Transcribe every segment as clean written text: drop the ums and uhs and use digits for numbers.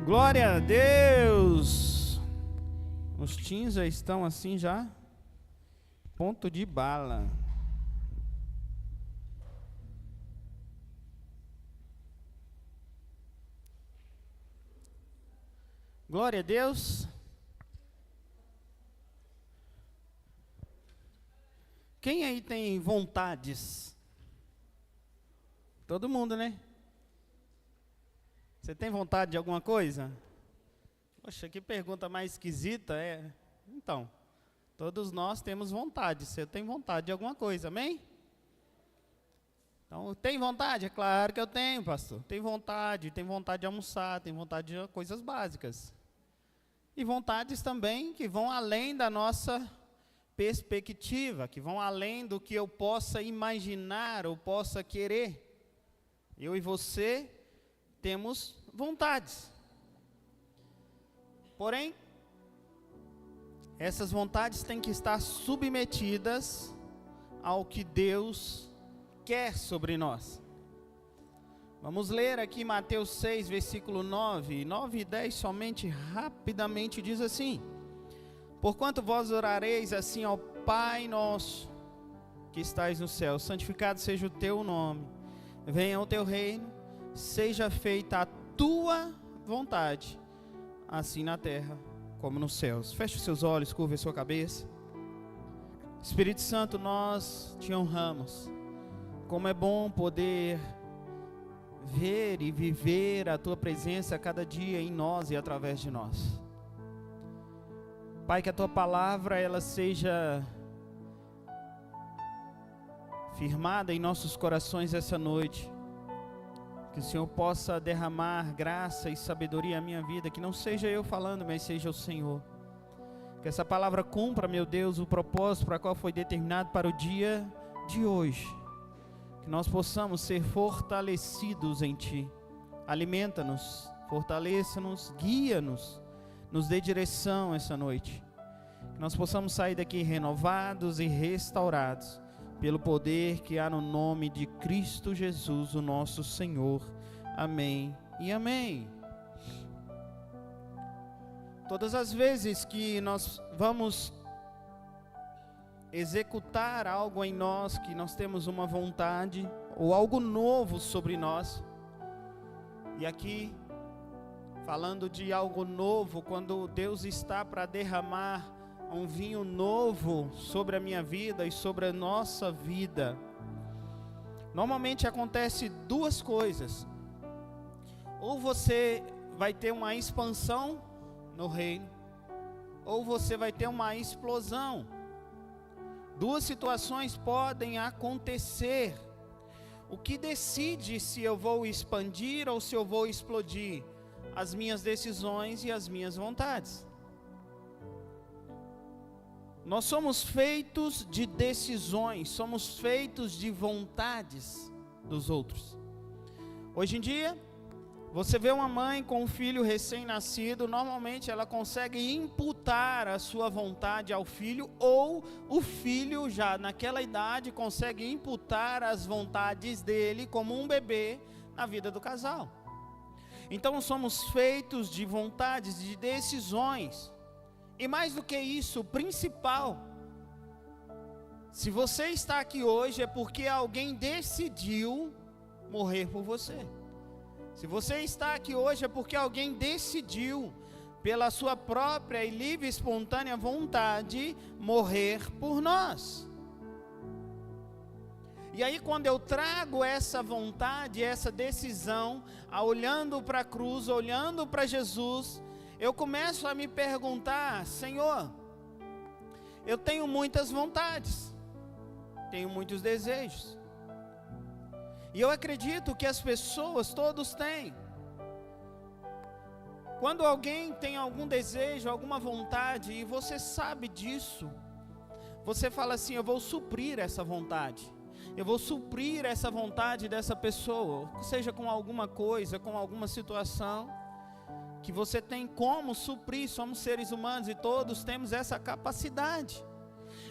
Glória a Deus! Os teens já estão assim já, ponto de bala. Glória a Deus! Quem aí tem vontades? Todo mundo, né? Você tem vontade de alguma coisa? Poxa, que pergunta mais esquisita é. Então, todos nós temos vontade. Você tem vontade de alguma coisa, amém? Então, tem vontade? É claro que eu tenho, pastor. Tem vontade de almoçar, tem vontade de coisas básicas. E vontades também que vão além da nossa perspectiva, que vão além do que eu possa imaginar ou possa querer. Eu e você temos vontades. Porém, essas vontades têm que estar submetidas ao que Deus quer sobre nós. Vamos ler aqui Mateus 6, versículo 9 e 10 somente, rapidamente, diz assim: porquanto vós orareis assim ao Pai nosso, que estais no céu, santificado seja o teu nome, venha o teu reino, seja feita a tua vontade, assim na terra como nos céus. Feche os seus olhos, curva a sua cabeça. Espírito Santo, nós te honramos. Como é bom poder ver e viver a tua presença a cada dia em nós e através de nós. Pai, que a tua palavra ela seja firmada em nossos corações essa noite. Que o Senhor possa derramar graça e sabedoria à minha vida, que não seja eu falando, mas seja o Senhor. Que essa palavra cumpra, meu Deus, o propósito para qual foi determinado para o dia de hoje. Que nós possamos ser fortalecidos em Ti. Alimenta-nos, fortaleça-nos, guia-nos, nos dê direção essa noite. Que nós possamos sair daqui renovados e restaurados pelo poder que há no nome de Cristo Jesus, o nosso Senhor. Amém e amém. Todas as vezes que nós vamos executar algo em nós, que nós temos uma vontade, ou algo novo sobre nós, e aqui, falando de algo novo, quando Deus está para derramar um vinho novo sobre a minha vida e sobre a nossa vida, normalmente acontece duas coisas. Ou você vai ter uma expansão no reino, ou você vai ter uma explosão. Duas situações podem acontecer. O que decide se eu vou expandir ou se eu vou explodir? As minhas decisões e as minhas vontades. Nós somos feitos de decisões, somos feitos de vontades dos outros. Hoje em dia, você vê uma mãe com um filho recém-nascido, normalmente ela consegue imputar a sua vontade ao filho, ou o filho já naquela idade consegue imputar as vontades dele como um bebê na vida do casal. Então somos feitos de vontades, de decisões. E mais do que isso, o principal, se você está aqui hoje é porque alguém decidiu morrer por você. Se você está aqui hoje é porque alguém decidiu, pela sua própria e livre e espontânea vontade, morrer por nós. E aí quando eu trago essa vontade, essa decisão, olhando para a cruz, olhando para Jesus, eu começo a me perguntar: Senhor, eu tenho muitas vontades, tenho muitos desejos, e eu acredito que as pessoas, todos têm. Quando alguém tem algum desejo, alguma vontade, e você sabe disso, você fala assim: eu vou suprir essa vontade, eu vou suprir essa vontade dessa pessoa, seja com alguma coisa, com alguma situação, que você tem como suprir. Somos seres humanos e todos temos essa capacidade.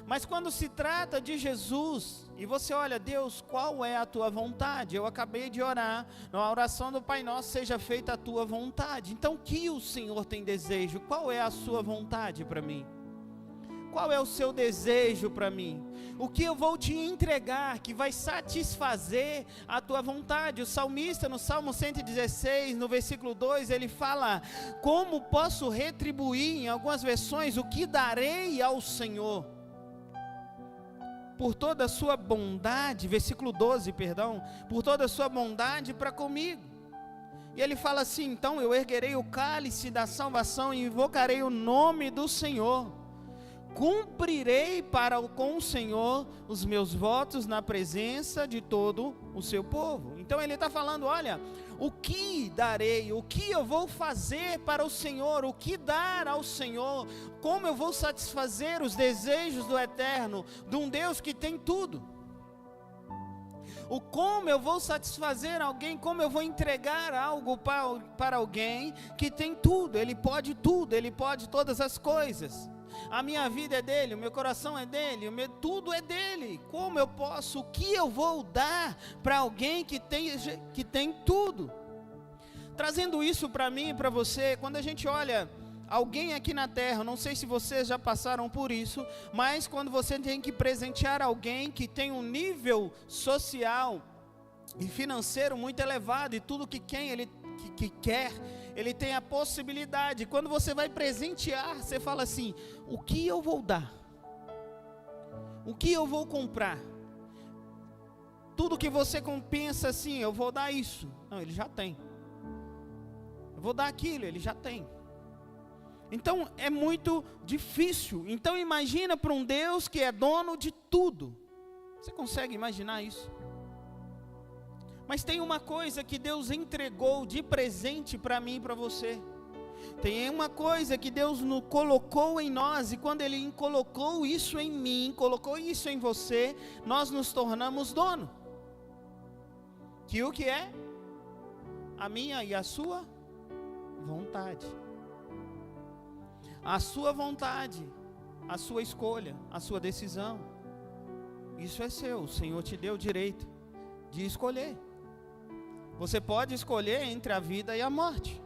Mas quando se trata de Jesus, e você olha, Deus, qual é a tua vontade? Eu acabei de orar, na oração do Pai Nosso, seja feita a tua vontade. Então o que o Senhor tem desejo? Qual é a sua vontade para mim? Qual é o seu desejo para mim? O que eu vou te entregar que vai satisfazer a tua vontade? O salmista no Salmo 116, no versículo 2, ele fala: como posso retribuir, em algumas versões, o que darei ao Senhor? Por toda a sua bondade, versículo 12, perdão, por toda a sua bondade para comigo. E ele fala assim: então eu erguerei o cálice da salvação e invocarei o nome do Senhor. Cumprirei com o Senhor os meus votos na presença de todo o seu povo. Então ele está falando, olha, o que darei, o que eu vou fazer para o Senhor, o que dar ao Senhor, como eu vou satisfazer os desejos do Eterno, de um Deus que tem tudo. O como eu vou satisfazer alguém, como eu vou entregar algo para alguém que tem tudo, ele pode todas as coisas. A minha vida é dele, o meu coração é dele, tudo é dele. Como eu posso, o que eu vou dar para alguém que tem tudo? Trazendo isso para mim e para você, quando a gente olha alguém aqui na terra, não sei se vocês já passaram por isso, mas quando você tem que presentear alguém que tem um nível social e financeiro muito elevado, e tudo que quer, ele tem a possibilidade. Quando você vai presentear, você fala assim: o que eu vou dar? O que eu vou comprar? Tudo que você pensa assim, eu vou dar isso. Não, ele já tem. Eu vou dar aquilo, ele já tem. Então é muito difícil. Então imagina para um Deus que é dono de tudo. Você consegue imaginar isso? Mas tem uma coisa que Deus entregou de presente para mim e para você. Tem uma coisa que Deus colocou em nós, e quando Ele colocou isso em mim, colocou isso em você, nós nos tornamos dono. Que o que é? A minha e a sua vontade. A sua vontade, a sua escolha, a sua decisão. Isso é seu, o Senhor te deu o direito de escolher. Você pode escolher entre a vida e a morte.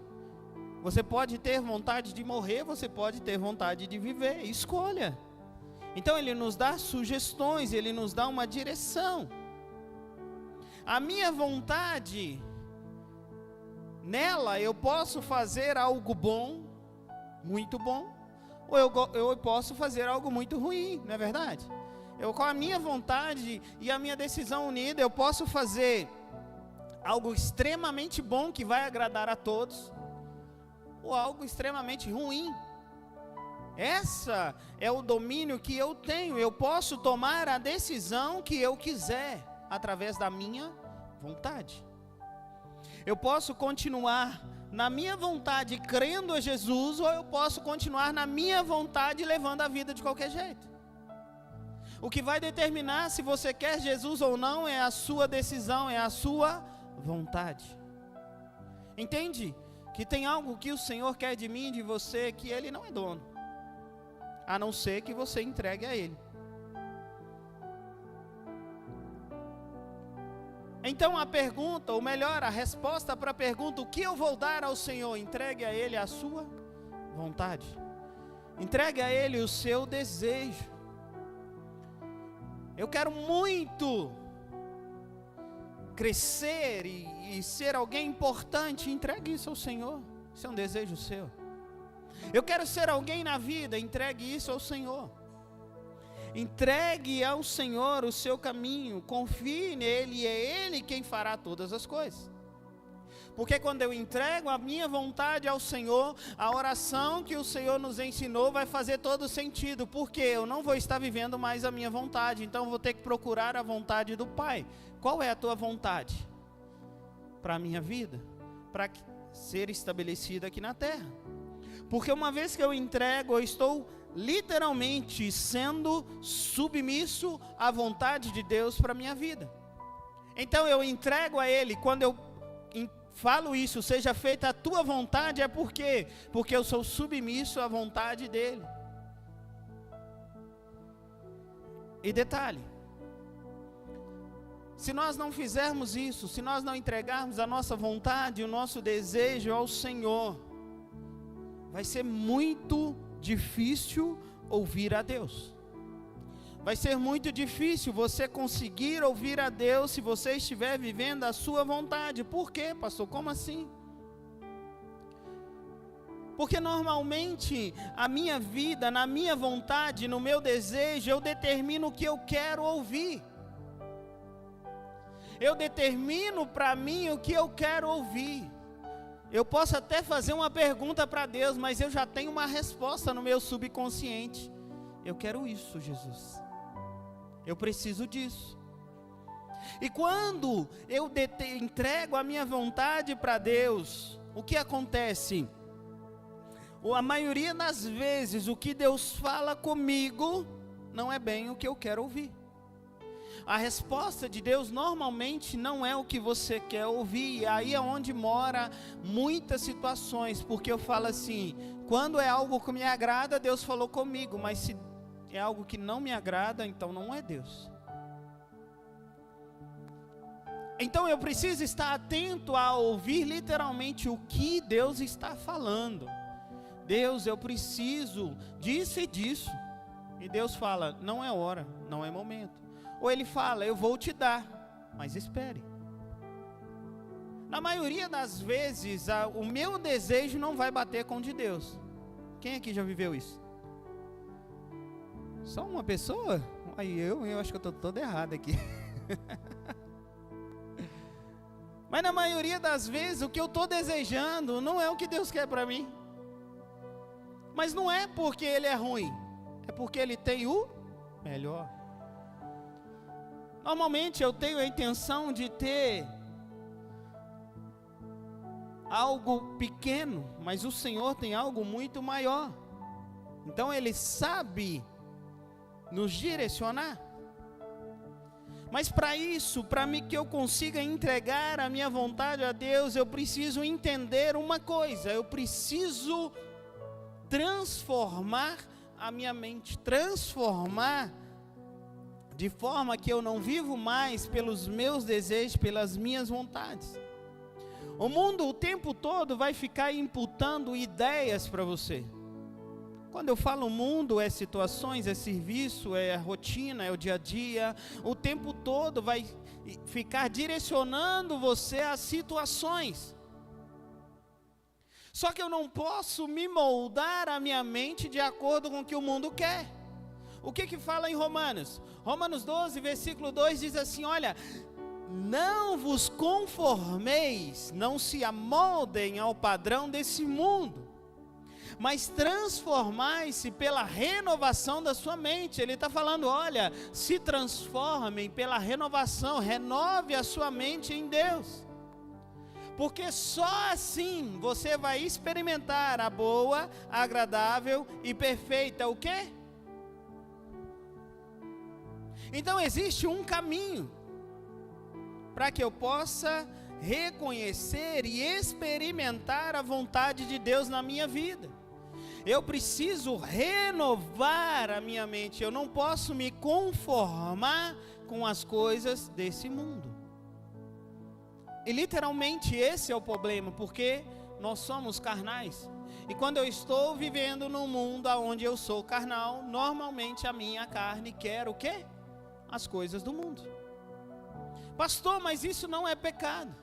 Você pode ter vontade de morrer, você pode ter vontade de viver. Escolha. Então Ele nos dá sugestões, Ele nos dá uma direção. A minha vontade, nela eu posso fazer algo bom, muito bom, ou eu posso fazer algo muito ruim, não é verdade? Com a minha vontade e a minha decisão unida, eu posso fazer algo extremamente bom que vai agradar a todos, ou algo extremamente ruim. Essa é o domínio que eu tenho. Eu posso tomar a decisão que eu quiser através da minha vontade. Eu posso continuar na minha vontade crendo a Jesus, ou eu posso continuar na minha vontade levando a vida de qualquer jeito. O que vai determinar se você quer Jesus ou não é a sua decisão, é a sua vontade. Entende? Que tem algo que o Senhor quer de mim e de você que Ele não é dono, a não ser que você entregue a Ele. Então a pergunta, ou melhor, a resposta para a pergunta: o que eu vou dar ao Senhor? Entregue a Ele a sua vontade. Entregue a Ele o seu desejo. Eu quero muito crescer e ser alguém importante. Entregue isso ao Senhor. Isso é um desejo seu. Eu quero ser alguém na vida. Entregue isso ao Senhor. Entregue ao Senhor o seu caminho. Confie nele, e é Ele quem fará todas as coisas. Porque quando eu entrego a minha vontade ao Senhor, a oração que o Senhor nos ensinou vai fazer todo sentido. Porque eu não vou estar vivendo mais a minha vontade, então eu vou ter que procurar a vontade do Pai. Qual é a tua vontade para a minha vida? Para ser estabelecida aqui na terra. Porque uma vez que eu entrego, eu estou literalmente sendo submisso à vontade de Deus para a minha vida. Então eu entrego a Ele. Quando eu falo isso, seja feita a tua vontade, é porque eu sou submisso à vontade dEle. E detalhe, se nós não fizermos isso, se nós não entregarmos a nossa vontade, o nosso desejo ao Senhor, vai ser muito difícil ouvir a Deus. Vai ser muito difícil você conseguir ouvir a Deus se você estiver vivendo a sua vontade. Por quê, pastor? Como assim? Porque normalmente a minha vida, na minha vontade, no meu desejo, eu determino o que eu quero ouvir. Eu determino para mim o que eu quero ouvir. Eu posso até fazer uma pergunta para Deus, mas eu já tenho uma resposta no meu subconsciente. Eu quero isso, Jesus. Eu preciso disso. E quando eu entrego a minha vontade para Deus, o que acontece? A maioria das vezes o que Deus fala comigo não é bem o que eu quero ouvir. A resposta de Deus normalmente não é o que você quer ouvir. E aí é onde mora muitas situações, porque eu falo assim, quando é algo que me agrada, Deus falou comigo, mas se é algo que não me agrada, então não é Deus. Então eu preciso estar atento a ouvir literalmente o que Deus está falando. Deus, eu preciso disso e disso. E Deus fala, não é hora, não é momento. Ou Ele fala, eu vou te dar, mas espere. Na maioria das vezes, o meu desejo não vai bater com o de Deus. Quem aqui já viveu isso? Só uma pessoa? Aí eu acho que eu estou todo errado aqui. Mas na maioria das vezes, o que eu estou desejando não é o que Deus quer para mim. Mas não é porque Ele é ruim, é porque Ele tem o melhor. Normalmente eu tenho a intenção de ter algo pequeno, mas o Senhor tem algo muito maior. Então Ele sabe nos direcionar. Mas para isso, para mim que eu consiga entregar a minha vontade a Deus, eu preciso entender uma coisa, eu preciso transformar a minha mente, transformar de forma que eu não vivo mais pelos meus desejos, pelas minhas vontades. O mundo o tempo todo vai ficar imputando ideias para você. Quando eu falo mundo, é situações, é serviço, é rotina, é o dia a dia. O tempo todo vai ficar direcionando você a situações. Só que eu não posso me moldar a minha mente de acordo com o que o mundo quer. O que fala em Romanos? Romanos 12, versículo 2 diz assim, olha, não vos conformeis, não se amoldem ao padrão desse mundo, mas transformai-se pela renovação da sua mente. Ele está falando, olha, se transformem pela renovação, renove a sua mente em Deus. Porque só assim você vai experimentar a boa, agradável e perfeita, o quê? Então existe um caminho para que eu possa reconhecer e experimentar a vontade de Deus na minha vida. Eu preciso renovar a minha mente, eu não posso me conformar com as coisas desse mundo. E literalmente esse é o problema, porque nós somos carnais. E quando eu estou vivendo num mundo onde eu sou carnal, normalmente a minha carne quer o quê? As coisas do mundo. Pastor, mas isso não é pecado.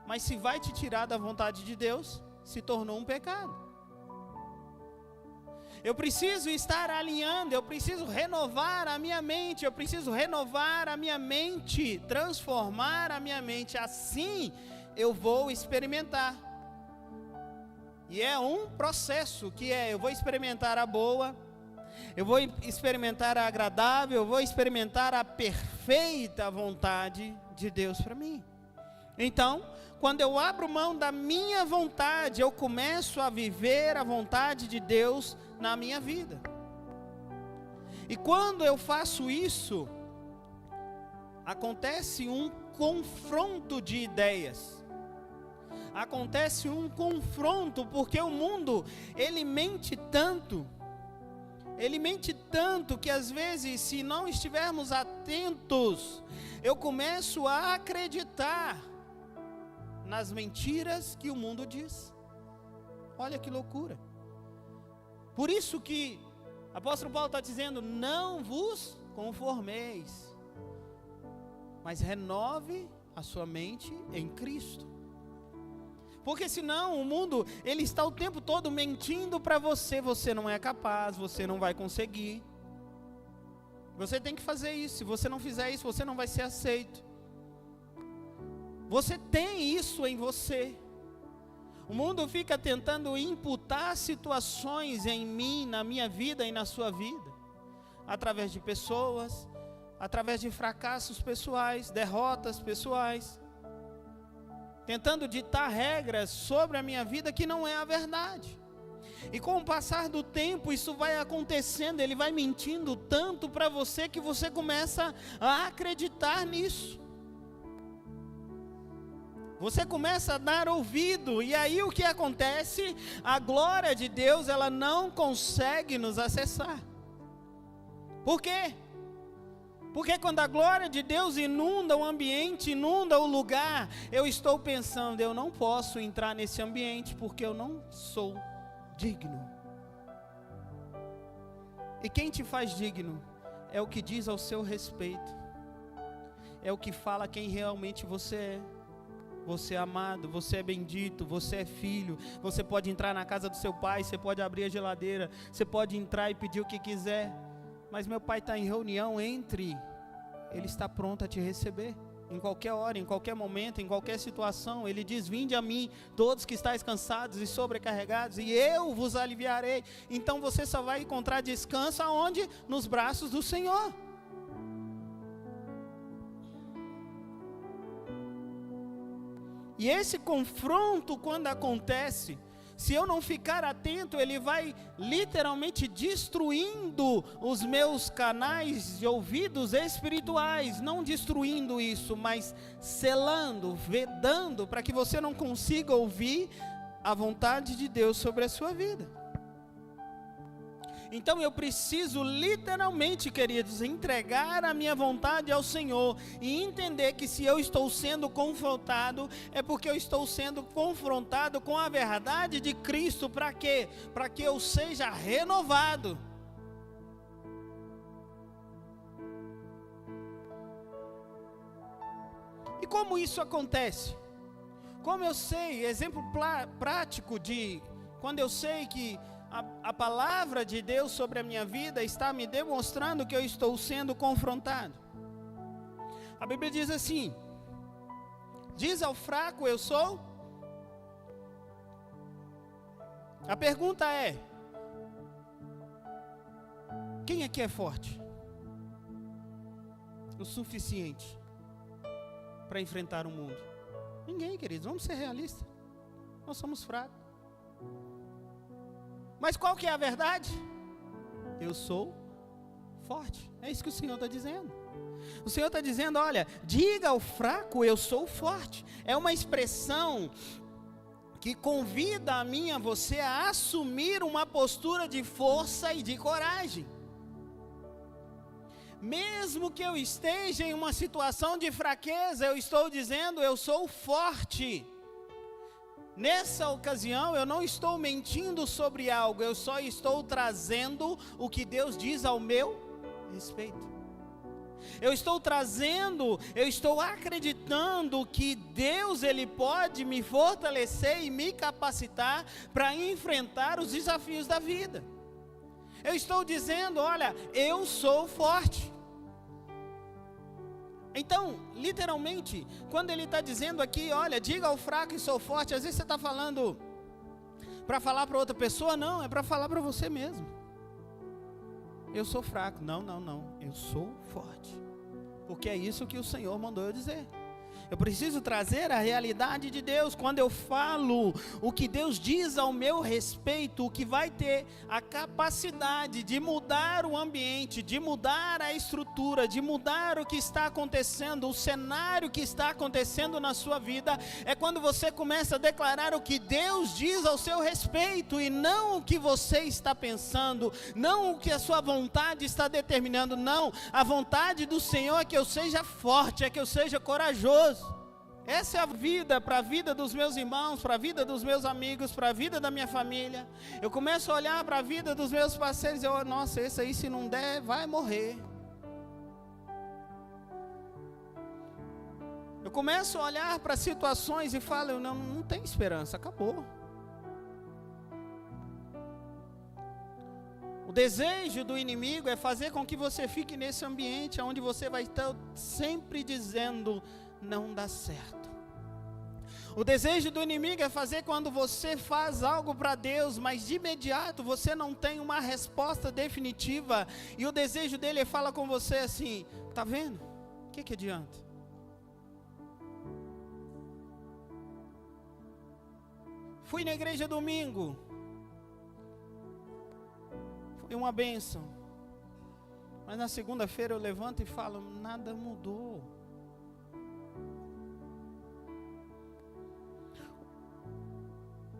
Mas se vai te tirar da vontade de Deus, se tornou um pecado. Eu preciso estar alinhando, eu preciso renovar a minha mente, eu preciso renovar a minha mente, transformar a minha mente, assim eu vou experimentar. E é um processo que eu vou experimentar a boa, eu vou experimentar a agradável, eu vou experimentar a perfeita vontade de Deus para mim. Então, quando eu abro mão da minha vontade, eu começo a viver a vontade de Deus na minha vida. E quando eu faço isso, acontece um confronto de ideias. Acontece um confronto, porque o mundo, ele mente tanto, Ele mente tanto que às vezes, se não estivermos atentos, eu começo a acreditar nas mentiras que o mundo diz. Olha que loucura. Por isso que o apóstolo Paulo está dizendo: não vos conformeis, mas renove a sua mente em Cristo. Porque senão o mundo, ele está o tempo todo mentindo para você. Você não é capaz, você não vai conseguir. Você tem que fazer isso. Se você não fizer isso, você não vai ser aceito. Você tem isso em você. O mundo fica tentando imputar situações em mim, na minha vida e na sua vida, através de pessoas, através de fracassos pessoais, derrotas pessoais, tentando ditar regras sobre a minha vida que não é a verdade. E com o passar do tempo isso vai acontecendo, ele vai mentindo tanto para você que você começa a acreditar nisso. Você começa a dar ouvido, e aí o que acontece? A glória de Deus, ela não consegue nos acessar. Por quê? Porque quando a glória de Deus inunda o ambiente, inunda o lugar, eu estou pensando: eu não posso entrar nesse ambiente porque eu não sou digno. E quem te faz digno é o que diz ao seu respeito, é o que fala quem realmente você é. Você é amado, você é bendito, você é filho. Você pode entrar na casa do seu pai, você pode abrir a geladeira, você pode entrar e pedir o que quiser. Mas meu pai está em reunião, entre. Ele está pronto a te receber. Em qualquer hora, em qualquer momento, em qualquer situação. Ele diz: vinde a mim, todos que estáis cansados e sobrecarregados, e eu vos aliviarei. Então você só vai encontrar descanso aonde? Nos braços do Senhor. E esse confronto, quando acontece, se eu não ficar atento, ele vai literalmente destruindo os meus canais de ouvidos espirituais. Não destruindo isso, mas selando, vedando, para que você não consiga ouvir a vontade de Deus sobre a sua vida. Então eu preciso literalmente, queridos, entregar a minha vontade ao Senhor e entender que se eu estou sendo confrontado, é porque eu estou sendo confrontado com a verdade de Cristo. Para quê? Para que eu seja renovado. E como isso acontece? Como eu sei, exemplo prático de quando eu sei que a palavra de Deus sobre a minha vida está me demonstrando que eu estou sendo confrontado. A Bíblia diz assim: diz ao fraco, eu sou. A pergunta é: quem aqui é forte o suficiente para enfrentar o mundo? Ninguém, queridos, vamos ser realistas. Nós somos fracos. Mas qual que é a verdade? Eu sou forte. É isso que o Senhor está dizendo. O Senhor está dizendo: olha, diga ao fraco, eu sou forte. É uma expressão que convida a mim e a você a assumir uma postura de força e de coragem. Mesmo que eu esteja em uma situação de fraqueza, eu estou dizendo: eu sou forte. Nessa ocasião eu não estou mentindo sobre algo, eu só estou trazendo o que Deus diz ao meu respeito. Eu estou trazendo, eu estou acreditando que Deus, Ele pode me fortalecer e me capacitar para enfrentar os desafios da vida. Eu estou dizendo: olha, eu sou forte. Então, literalmente, quando ele está dizendo aqui: olha, diga ao fraco e sou forte, às vezes você está falando para falar para outra pessoa. Não, é para falar para você mesmo. Eu sou fraco. Não, eu sou forte. Porque é isso que o Senhor mandou eu dizer. Eu preciso trazer a realidade de Deus. Quando eu falo o que Deus diz ao meu respeito, o que vai ter a capacidade de mudar o ambiente, de mudar a estrutura, de mudar o que está acontecendo, o cenário que está acontecendo na sua vida, é quando você começa a declarar o que Deus diz ao seu respeito, e não o que você está pensando, não o que a sua vontade está determinando. Não, a vontade do Senhor é que eu seja forte, é que eu seja corajoso. Essa é a vida, para a vida dos meus irmãos, para a vida dos meus amigos, para a vida da minha família. Eu começo a olhar para a vida dos meus parceiros e eu, nossa, esse aí se não der, vai morrer. Eu começo a olhar para situações e falo, não tem esperança, acabou. O desejo do inimigo é fazer com que você fique nesse ambiente onde você vai estar sempre dizendo, não dá certo. O desejo do inimigo é fazer quando você faz algo para Deus, mas de imediato você não tem uma resposta definitiva, e o desejo dele é falar com você assim, tá vendo? O que adianta? Fui na igreja domingo, foi uma bênção, mas na segunda-feira eu levanto e falo, nada mudou.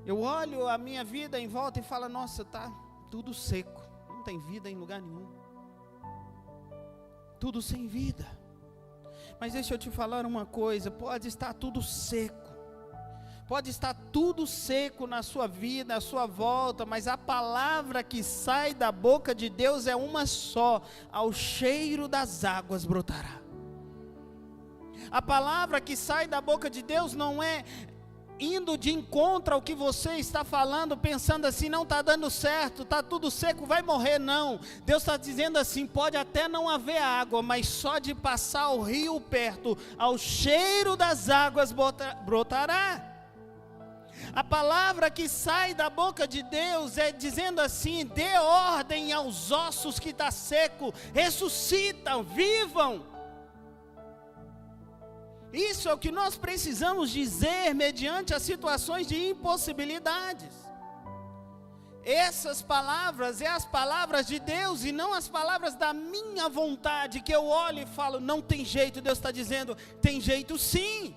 Eu olho a minha vida em volta e falo, nossa, está tudo seco, não tem vida em lugar nenhum, tudo sem vida. Mas deixa eu te falar uma coisa, pode estar tudo seco, pode estar tudo seco na sua vida, à sua volta, mas a palavra que sai da boca de Deus é uma só, ao cheiro das águas brotará. A palavra que sai da boca de Deus não é indo de encontro ao que você está falando, pensando assim, não está dando certo, está tudo seco, vai morrer. Não, Deus está dizendo assim, pode até não haver água, mas só de passar o rio perto, ao cheiro das águas brotará. A palavra que sai da boca de Deus é dizendo assim, dê ordem aos ossos que está seco, ressuscitam, vivam. Isso é o que nós precisamos dizer mediante as situações de impossibilidades. Essas palavras é as palavras de Deus e não as palavras da minha vontade, que eu olho e falo, não tem jeito. Deus está dizendo, tem jeito sim.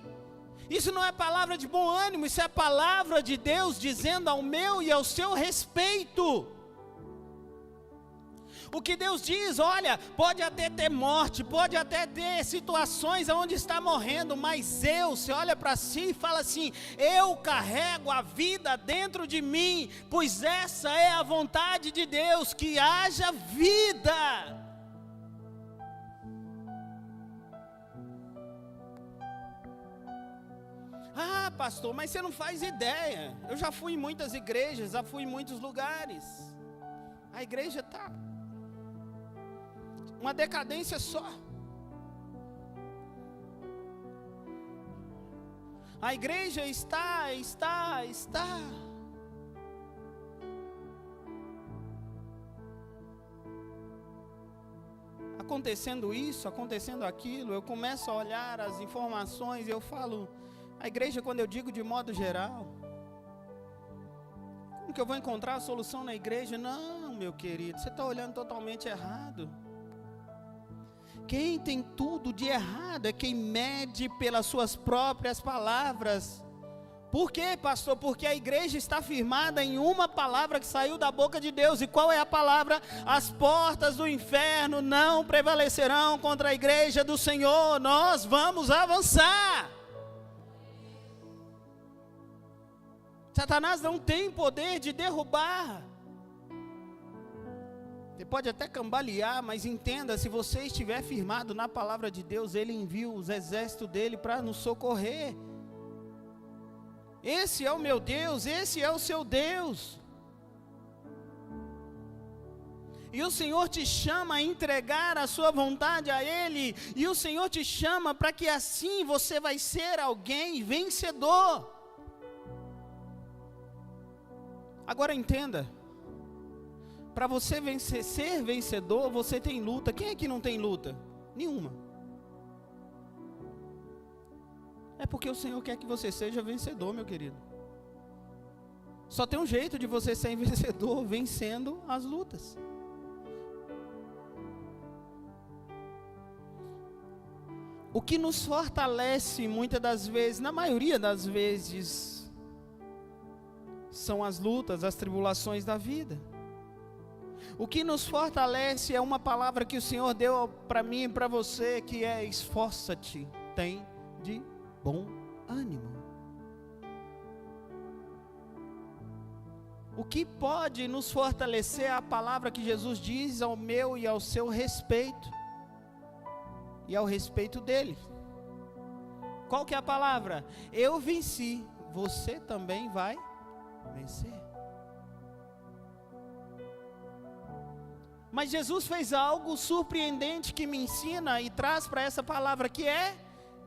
Isso não é palavra de bom ânimo, isso é a palavra de Deus dizendo ao meu e ao seu respeito. O que Deus diz, olha, pode até ter morte, pode até ter situações onde está morrendo, mas você olha para si e fala assim, eu carrego a vida dentro de mim, pois essa é a vontade de Deus, que haja vida. Ah, pastor, mas você não faz ideia, eu já fui em muitas igrejas, já fui em muitos lugares, a igreja está uma decadência só. A igreja está acontecendo isso, acontecendo aquilo. Eu começo a olhar as informações e eu falo, a igreja, quando eu digo de modo geral, como que eu vou encontrar a solução na igreja? Não, meu querido, você está olhando totalmente errado. Quem tem tudo de errado é quem mede pelas suas próprias palavras. Por quê, pastor? Porque a igreja está firmada em uma palavra que saiu da boca de Deus. E qual é a palavra? As portas do inferno não prevalecerão contra a igreja do Senhor. Nós vamos avançar. Satanás não tem poder de derrubar. Você pode até cambalear, mas entenda, se você estiver firmado na palavra de Deus, Ele envia os exércitos dele para nos socorrer. Esse é o meu Deus, esse é o seu Deus. E o Senhor te chama a entregar a sua vontade a Ele, e o Senhor te chama para que assim você vai ser alguém vencedor. Agora entenda, para você ser vencedor, você tem luta. Quem é que não tem luta? Nenhuma. É porque o Senhor quer que você seja vencedor, meu querido. Só tem um jeito de você ser vencedor, vencendo as lutas. O que nos fortalece muitas das vezes, na maioria das vezes, são as lutas, as tribulações da vida. O que nos fortalece é uma palavra que o Senhor deu para mim e para você, que é: esforça-te, tem de bom ânimo. O que pode nos fortalecer é a palavra que Jesus diz ao meu e ao seu respeito, e ao respeito dele. Qual que é a palavra? Eu venci, você também vai vencer. Mas Jesus fez algo surpreendente que me ensina e traz para essa palavra, que é: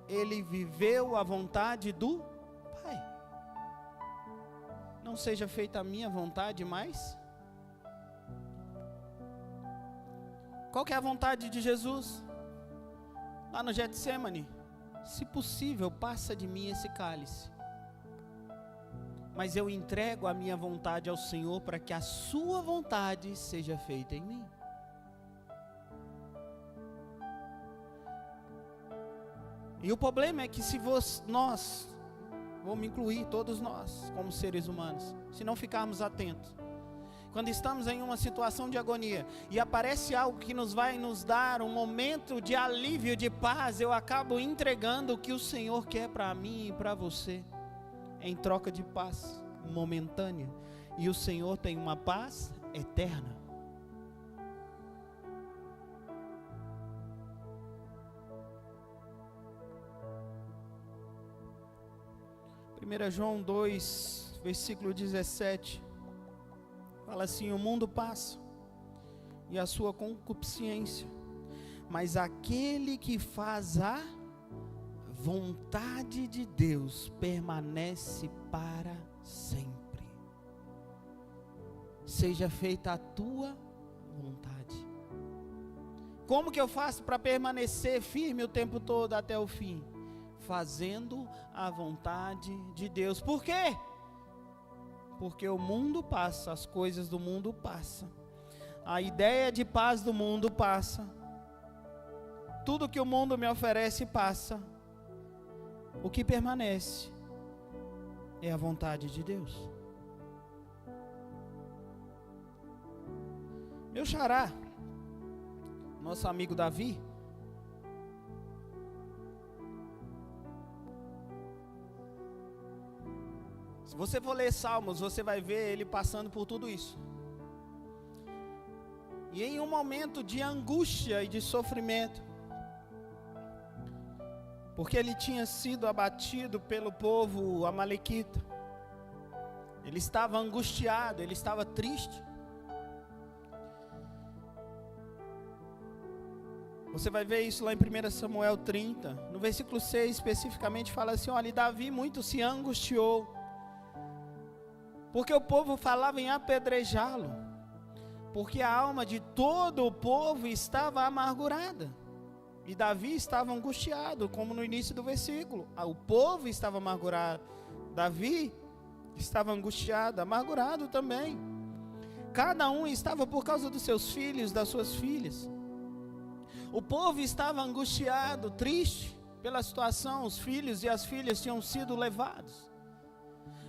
ele viveu a vontade do Pai. Não seja feita a minha vontade, mas qual que é a vontade de Jesus? Lá no Getsemane: se possível, passa de mim esse cálice, mas eu entrego a minha vontade ao Senhor, para que a sua vontade seja feita em mim. E o problema é que nós, vou me incluir, todos nós, como seres humanos, se não ficarmos atentos, quando estamos em uma situação de agonia, e aparece algo que vai nos dar um momento de alívio, de paz, eu acabo entregando o que o Senhor quer para mim e para você, em troca de paz momentânea. E o Senhor tem uma paz eterna. João 2, versículo 17, fala assim: o mundo passa e a sua concupiscência, mas aquele que faz a vontade de Deus permanece para sempre. Seja feita a tua vontade. Como que eu faço para permanecer firme o tempo todo até o fim? Fazendo a vontade de Deus. Por quê? Porque o mundo passa, as coisas do mundo passam, a ideia de paz do mundo passa, tudo que o mundo me oferece passa. O que permanece é a vontade de Deus. Meu xará, nosso amigo Davi, se você for ler Salmos, você vai ver ele passando por tudo isso. E em um momento de angústia e de sofrimento, porque ele tinha sido abatido pelo povo amalequita, ele estava angustiado, ele estava triste. Você vai ver isso lá em 1 Samuel 30, no versículo 6 especificamente, fala assim: olha, Davi muito se angustiou, porque o povo falava em apedrejá-lo, porque a alma de todo o povo estava amargurada, e Davi estava angustiado, como no início do versículo. O povo estava amargurado, Davi estava angustiado, amargurado também. Cada um estava por causa dos seus filhos, das suas filhas. O povo estava angustiado, triste pela situação, os filhos e as filhas tinham sido levados.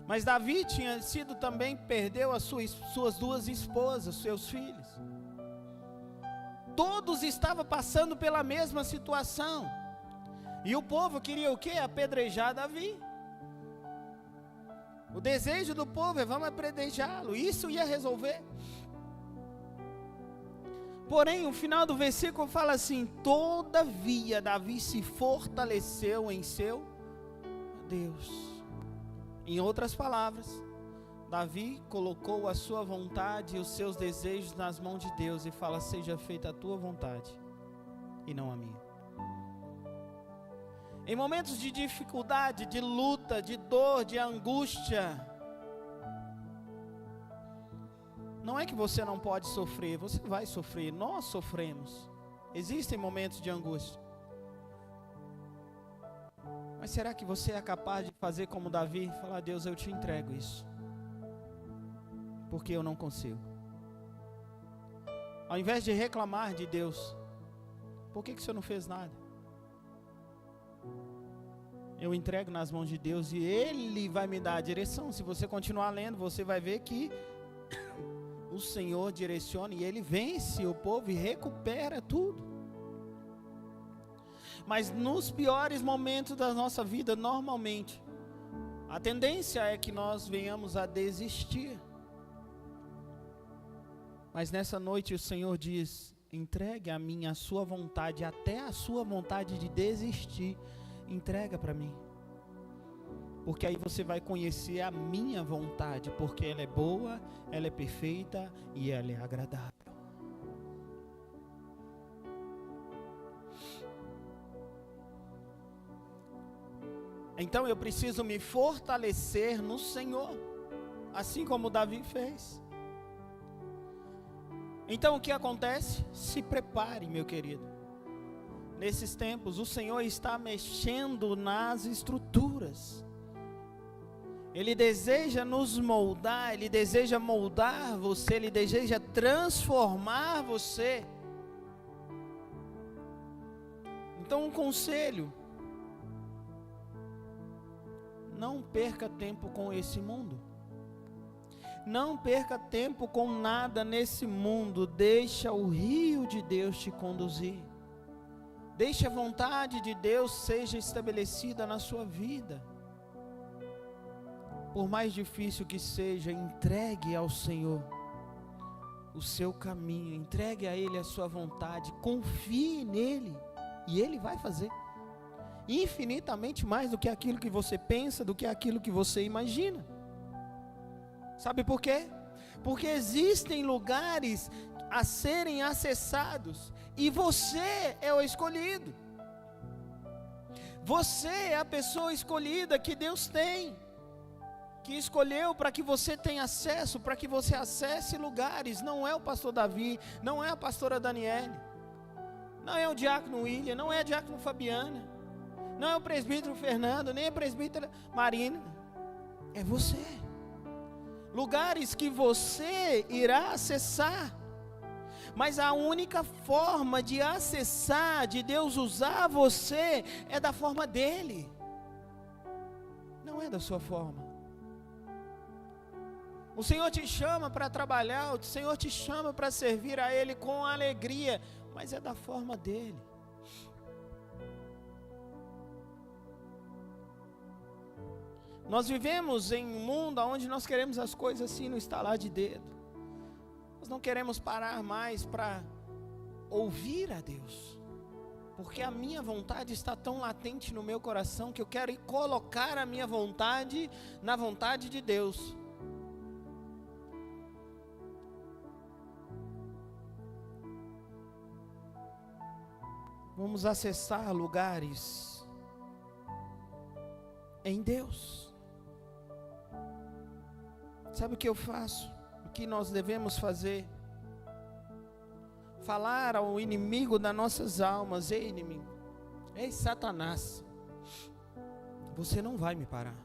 Mas Davi tinha sido também, perdeu as suas duas esposas, seus filhos. Todos estavam passando pela mesma situação. E o povo queria o quê? Apedrejar Davi. O desejo do povo é: vamos apedrejá-lo. Isso ia resolver. Porém, o final do versículo fala assim: todavia Davi se fortaleceu em seu Deus. Em outras palavras, Davi colocou a sua vontade e os seus desejos nas mãos de Deus e fala: seja feita a tua vontade e não a minha. Em momentos de dificuldade, de luta, de dor, de angústia, não é que você não pode sofrer, você vai sofrer, nós sofremos. Existem momentos de angústia. Mas será que você é capaz de fazer como Davi? Falar: Deus, eu te entrego isso, porque eu não consigo. Ao invés de reclamar de Deus, por que o Senhor não fez nada? Eu entrego nas mãos de Deus e Ele vai me dar a direção. Se você continuar lendo, você vai ver que o Senhor direciona e Ele vence o povo e recupera tudo. Mas nos piores momentos da nossa vida, normalmente, a tendência é que nós venhamos a desistir. Mas nessa noite o Senhor diz: entregue a mim a sua vontade, até a sua vontade de desistir, entrega para mim. Porque aí você vai conhecer a minha vontade, porque ela é boa, ela é perfeita e ela é agradável. Então eu preciso me fortalecer no Senhor, assim como Davi fez. Então o que acontece? Se prepare, meu querido. Nesses tempos o Senhor está mexendo nas estruturas. Ele deseja nos moldar, Ele deseja moldar você, Ele deseja transformar você. Então um conselho: não perca tempo com esse mundo. Não perca tempo com nada nesse mundo. Deixa o rio de Deus te conduzir. Deixe a vontade de Deus seja estabelecida na sua vida. Por mais difícil que seja, entregue ao Senhor o seu caminho, entregue a Ele a sua vontade, confie nele e Ele vai fazer infinitamente mais do que aquilo que você pensa, do que aquilo que você imagina. Sabe por quê? Porque existem lugares a serem acessados e você é o escolhido. Você é a pessoa escolhida que Deus tem, que escolheu para que você tenha acesso, para que você acesse lugares. Não é o pastor Davi, não é a pastora Daniele, não é o diácono William, não é a diácono Fabiana, não é o presbítero Fernando, nem a presbítera Marina. É você. Lugares que você irá acessar. Mas a única forma de acessar, de Deus usar você, é da forma dele. Não é da sua forma. O Senhor te chama para trabalhar, o Senhor te chama para servir a Ele com alegria, mas é da forma dele. Nós vivemos em um mundo onde nós queremos as coisas assim no estalar de dedo. Nós não queremos parar mais para ouvir a Deus, porque a minha vontade está tão latente no meu coração que eu quero ir colocar a minha vontade na vontade de Deus. Vamos acessar lugares em Deus. Sabe o que eu faço? O que nós devemos fazer? Falar ao inimigo das nossas almas: ei inimigo, ei Satanás, você não vai me parar.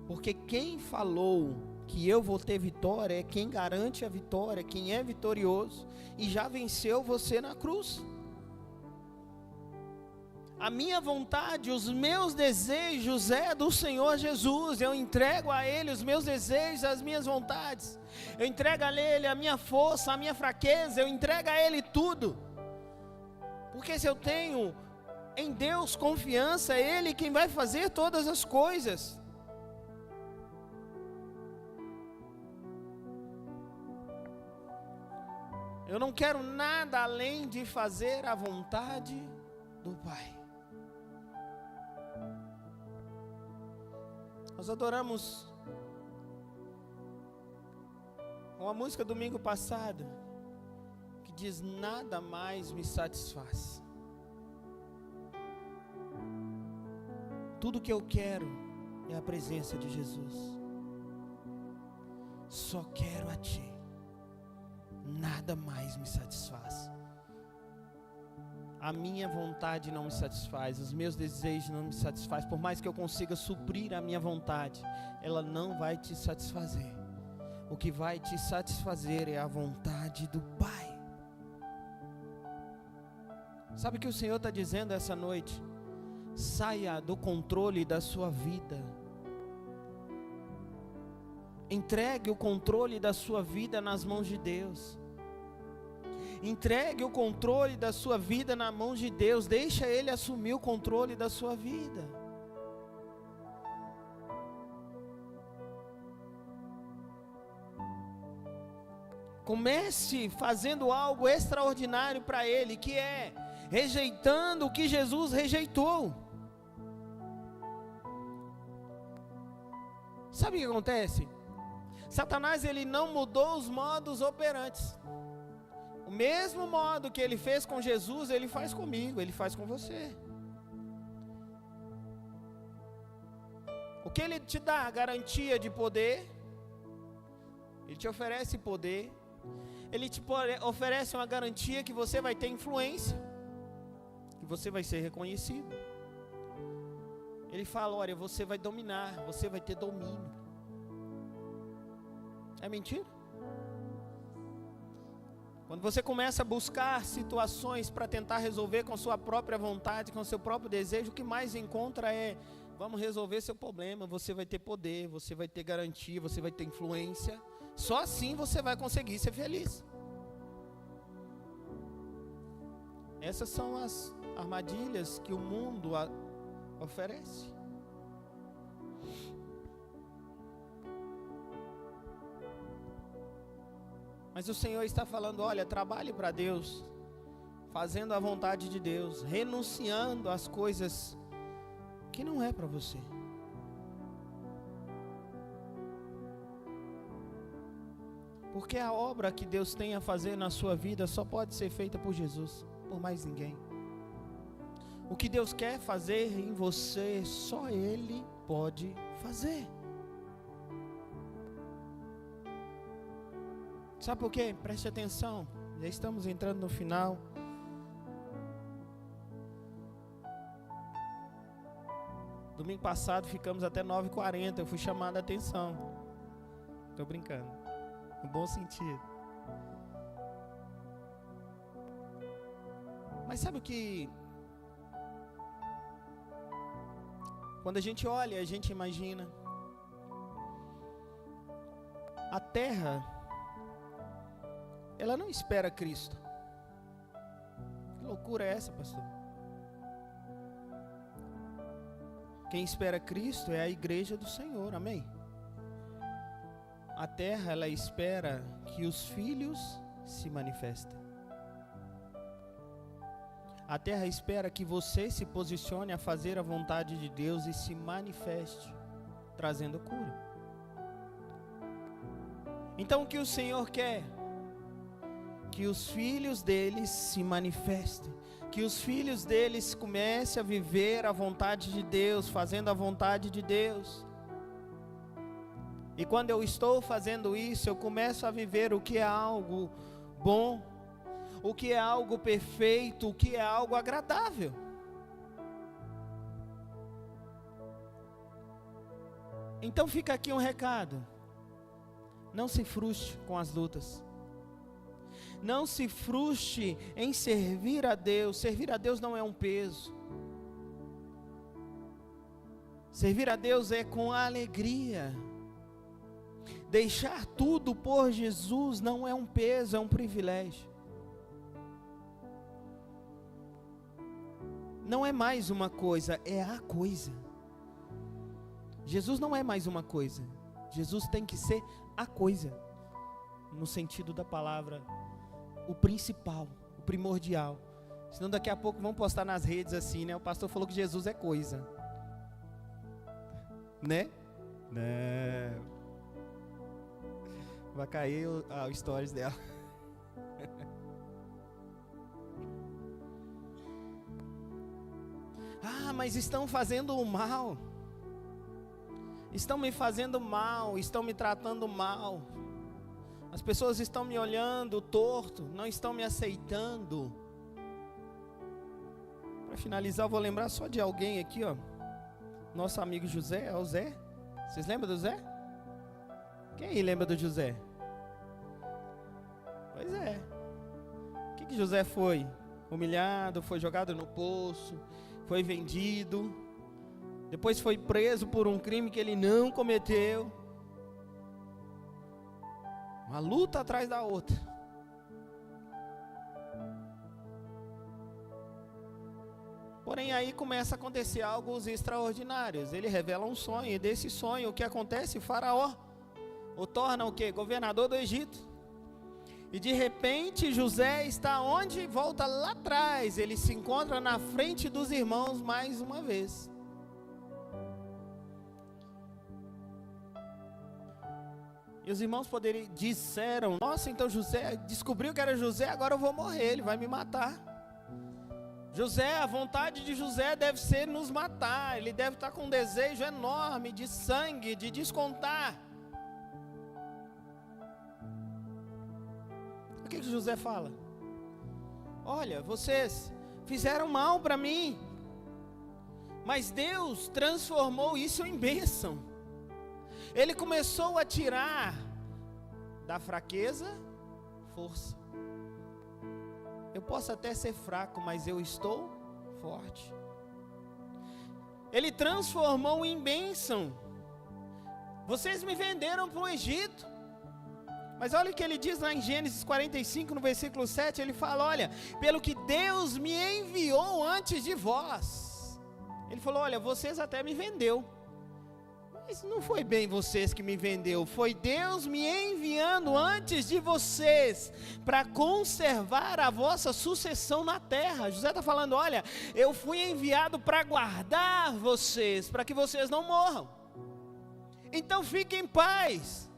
Porque quem falou que eu vou ter vitória é quem garante a vitória, quem é vitorioso e já venceu você na cruz. A minha vontade, os meus desejos é do Senhor Jesus. Eu entrego a Ele os meus desejos, as minhas vontades. Eu entrego a Ele a minha força, a minha fraqueza. Eu entrego a Ele tudo. Porque se eu tenho em Deus confiança, é Ele quem vai fazer todas as coisas. Eu não quero nada além de fazer a vontade do Pai. Nós adoramos uma música domingo passado que diz: nada mais me satisfaz. Tudo que eu quero é a presença de Jesus. Só quero a Ti. Nada mais me satisfaz. a minha vontade não me satisfaz, os meus desejos não me satisfazem. Por mais que eu consiga suprir a minha vontade, ela não vai te satisfazer. O que vai te satisfazer é a vontade do Pai. Sabe o que o Senhor está dizendo essa noite? Saia do controle da sua vida. Entregue o controle da sua vida nas mãos de Deus. Entregue o controle da sua vida na mão de Deus. Deixa Ele assumir o controle da sua vida. Comece fazendo algo extraordinário para Ele, que é rejeitando o que Jesus rejeitou. Sabe o que acontece? Satanás, ele não mudou os modos operantes. O mesmo modo que ele fez com Jesus, ele faz comigo, ele faz com você. O que ele te dá? Garantia de poder. Ele te oferece poder. Ele te oferece uma garantia que você vai ter influência, que você vai ser reconhecido. Ele fala, olha, você vai dominar, você vai ter domínio. É mentira? Quando você começa a buscar situações para tentar resolver com sua própria vontade, com seu próprio desejo, o que mais encontra é, vamos resolver seu problema, você vai ter poder, você vai ter garantia, você vai ter influência. Só assim você vai conseguir ser feliz. Essas são as armadilhas que o mundo oferece. Mas o Senhor está falando, olha, trabalhe para Deus, fazendo a vontade de Deus, renunciando às coisas que não é para você. Porque a obra que Deus tem a fazer na sua vida só pode ser feita por Jesus, por mais ninguém. O que Deus quer fazer em você, só Ele pode fazer. Sabe por quê? Preste atenção, já estamos entrando no final. Domingo passado ficamos até 9h40, eu fui chamado a atenção. Estou brincando, no bom sentido. Mas sabe o que? Quando a gente olha, a gente imagina. A terra, ela não espera Cristo. Que loucura é essa, pastor? Quem espera Cristo é a igreja do Senhor, amém? A terra, ela espera que os filhos se manifestem. A terra espera que você se posicione a fazer a vontade de Deus e se manifeste, trazendo cura. Então o que o Senhor quer? Que os filhos deles se manifestem, que os filhos deles comecem a viver a vontade de Deus, fazendo a vontade de Deus. E quando eu estou fazendo isso, eu começo a viver o que é algo bom, o que é algo perfeito, o que é algo agradável. Então fica aqui um recado: não se frustre com as lutas. Não se frustre em servir a Deus. Servir a Deus não é um peso. Servir a Deus é com alegria. Deixar tudo por Jesus não é um peso, é um privilégio. Não é mais uma coisa, é a coisa. Jesus não é mais uma coisa. Jesus tem que ser a coisa, no sentido da palavra, o principal, o primordial. Senão daqui a pouco vão postar nas redes assim, né? O pastor falou que Jesus é coisa, né? Não. Vai cair o stories dela. Ah, mas estão fazendo o mal. Estão me fazendo mal, estão me tratando mal. As pessoas estão me olhando torto, não estão me aceitando. Para finalizar, eu vou lembrar só de alguém aqui, ó. Nosso amigo José, é o Zé. Vocês lembram do Zé? Quem aí lembra do José? Pois é. O que José foi? Humilhado, foi jogado no poço, foi vendido, depois foi preso por um crime que ele não cometeu. Uma luta atrás da outra. Porém aí começa a acontecer algo extraordinários. Ele revela um sonho, e desse sonho o que acontece? Faraó o torna o quê? Governador do Egito. E de repente José está onde? Volta lá atrás. Ele se encontra na frente dos irmãos mais uma vez. E os irmãos disseram: nossa, então José descobriu que era José, agora eu vou morrer, ele vai me matar. José, a vontade de José deve ser nos matar. Ele deve estar com um desejo enorme de sangue, de descontar. O que José fala? Olha, vocês fizeram mal para mim, mas Deus transformou isso em bênção. Ele começou a tirar da fraqueza força. Eu posso até ser fraco, mas eu estou forte. Ele transformou em bênção. Vocês me venderam para o Egito. Mas olha o que ele diz lá em Gênesis 45, no versículo 7, ele fala: olha, pelo que Deus me enviou antes de vós. Ele falou: olha, vocês até me vendeu, mas não foi bem vocês que me vendeu, foi Deus me enviando antes de vocês, para conservar a vossa sucessão na terra. José está falando: olha, eu fui enviado para guardar vocês, para que vocês não morram. Então fiquem em paz.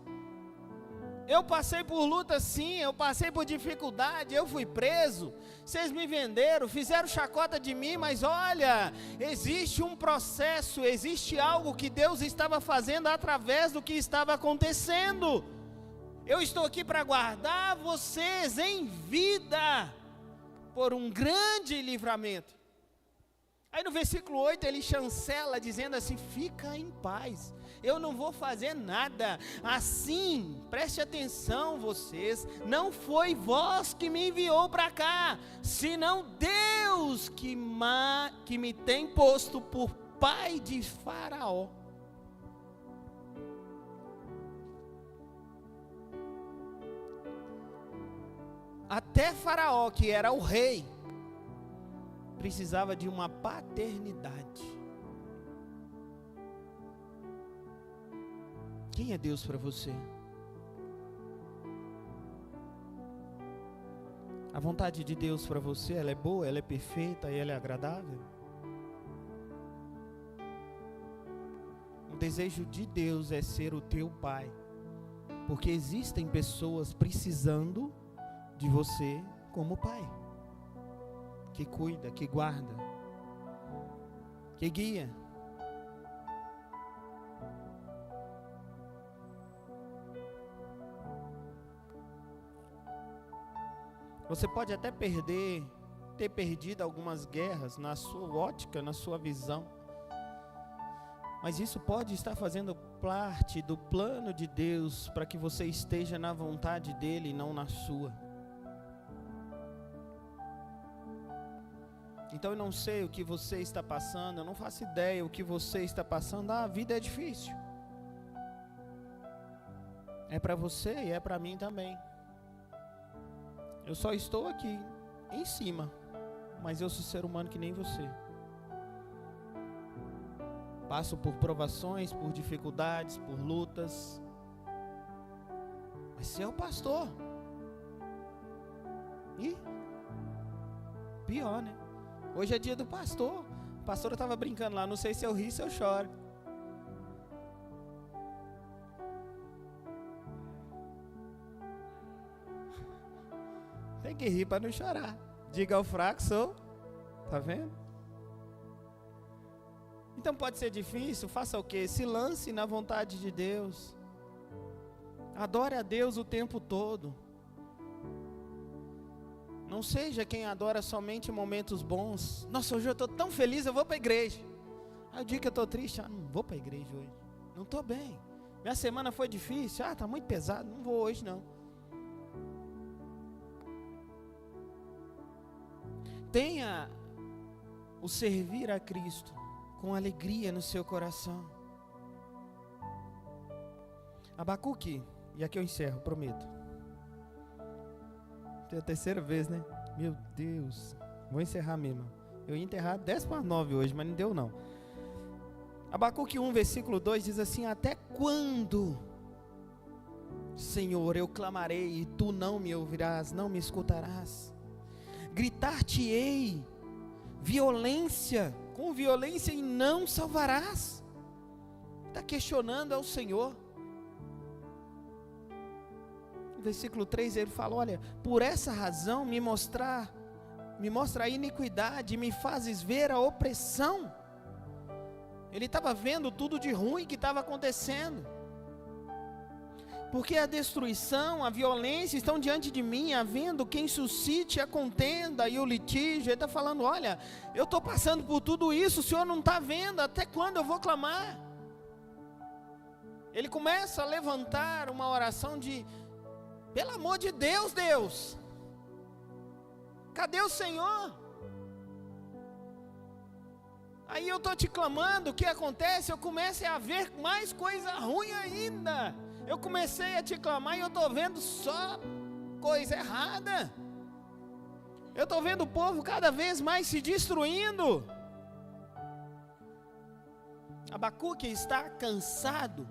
Eu passei por luta sim, eu passei por dificuldade, eu fui preso, vocês me venderam, fizeram chacota de mim, mas olha, existe um processo, existe algo que Deus estava fazendo através do que estava acontecendo. Eu estou aqui para guardar vocês em vida, por um grande livramento. Aí no versículo 8 ele chancela dizendo assim: fica em paz, eu não vou fazer nada. Assim, preste atenção vocês, não foi vós que me enviou para cá, senão Deus que me tem posto por pai de Faraó. Até Faraó, que era o rei, precisava de uma paternidade. Quem é Deus para você? A vontade de Deus para você, ela é boa, ela é perfeita e ela é agradável? O desejo de Deus é ser o teu pai, porque existem pessoas precisando de você como pai, que cuida, que guarda, que guia. Você pode até ter perdido algumas guerras na sua ótica, na sua visão, mas isso pode estar fazendo parte do plano de Deus para que você esteja na vontade dele e não na sua. Então eu não sei o que você está passando, eu não faço ideia o que você está passando. A vida é difícil, é para você e é para mim também. Eu só estou aqui em cima, mas eu sou ser humano que nem você. Passo por provações, por dificuldades, por lutas. Mas você é o pastor. E pior, né? Hoje é dia do pastor. A pastora estava brincando lá, não sei se eu ri, se eu choro. Tem que rir para não chorar. Diga ao fraco, sou. Tá vendo? Então pode ser difícil, faça o quê? Se lance na vontade de Deus. Adore a Deus o tempo todo. Não seja quem adora somente em momentos bons. Nossa, hoje eu estou tão feliz, eu vou para a igreja. Aí o dia que eu estou triste, não vou para a igreja hoje. Não estou bem. Minha semana foi difícil, está muito pesado, não vou hoje não. Tenha o servir a Cristo com alegria no seu coração. Abacuque, e aqui eu encerro, prometo. É a terceira vez, né? Meu Deus, vou encerrar mesmo. Eu ia enterrar 10:09 hoje, mas não deu não. Abacuque 1, versículo 2 diz assim: até quando, Senhor, eu clamarei e tu não me ouvirás, não me escutarás? Gritar-te-ei com violência e não salvarás. Está questionando ao Senhor. No versículo 3 ele fala: olha, por essa razão me mostra a iniquidade, me fazes ver a opressão. Ele estava vendo tudo de ruim que estava acontecendo. Porque a destruição, a violência estão diante de mim, havendo quem suscite a contenda e o litígio. Ele está falando: olha, eu estou passando por tudo isso, o Senhor não está vendo, até quando eu vou clamar? Ele começa a levantar uma oração de: pelo amor de Deus, Deus, cadê o Senhor? Aí eu estou te clamando, o que acontece? Eu começo a ver mais coisa ruim ainda. Eu comecei a te clamar e eu estou vendo só coisa errada. Eu estou vendo o povo cada vez mais se destruindo. Abacuque está cansado.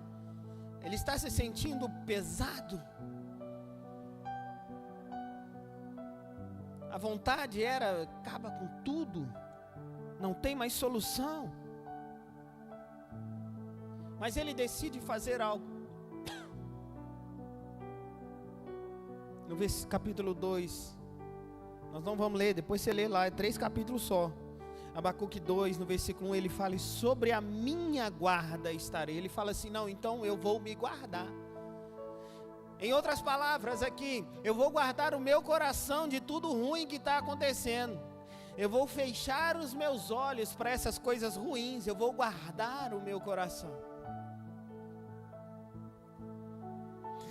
Ele está se sentindo pesado. A vontade era: acaba com tudo. Não tem mais solução. Mas ele decide fazer algo. No capítulo 2, nós não vamos ler, depois você lê lá, é 3 capítulos só. Abacuque 2, no versículo 1, ele fala: e sobre a minha guarda estarei. Ele fala assim: não, então eu vou me guardar. Em outras palavras aqui, eu vou guardar o meu coração de tudo ruim que está acontecendo. Eu vou fechar os meus olhos para essas coisas ruins. Eu vou guardar o meu coração.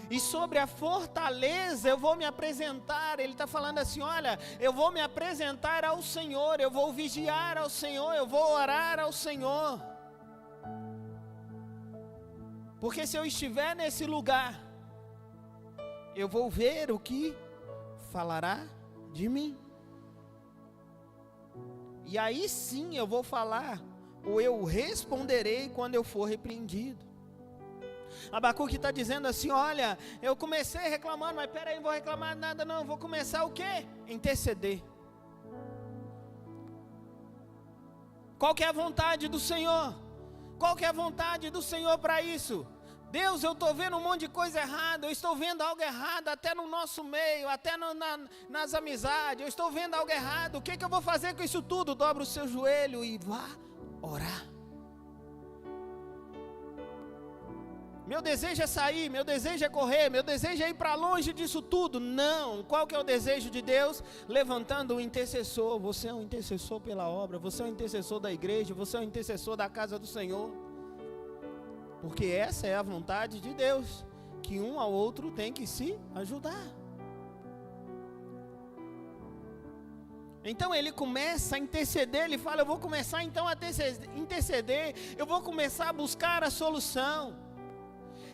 E sobre a fortaleza eu vou me apresentar. Ele está falando assim: olha, eu vou me apresentar ao Senhor, eu vou vigiar ao Senhor, eu vou orar ao Senhor. Porque se eu estiver nesse lugar, eu vou ver o que falará de mim. E aí sim eu vou falar, ou eu responderei quando eu for repreendido. Abacuque está dizendo assim: olha, eu comecei reclamando, mas peraí, não vou reclamar nada não, vou começar o quê? Interceder. Qual que é a vontade do Senhor? Qual que é a vontade do Senhor para isso? Deus, eu estou vendo um monte de coisa errada, eu estou vendo algo errado até no nosso meio, até nas amizades, eu estou vendo algo errado, o que eu vou fazer com isso tudo? Dobra o seu joelho e vá orar. Meu desejo é sair, meu desejo é correr, meu desejo é ir para longe disso tudo. Não, qual que é o desejo de Deus? Levantando um intercessor. Você é um intercessor pela obra, você é um intercessor da igreja, você é um intercessor da casa do Senhor. Porque essa é a vontade de Deus, que um ao outro tem que se ajudar. Então ele começa a interceder, ele fala: eu vou começar então a interceder, eu vou começar a buscar a solução.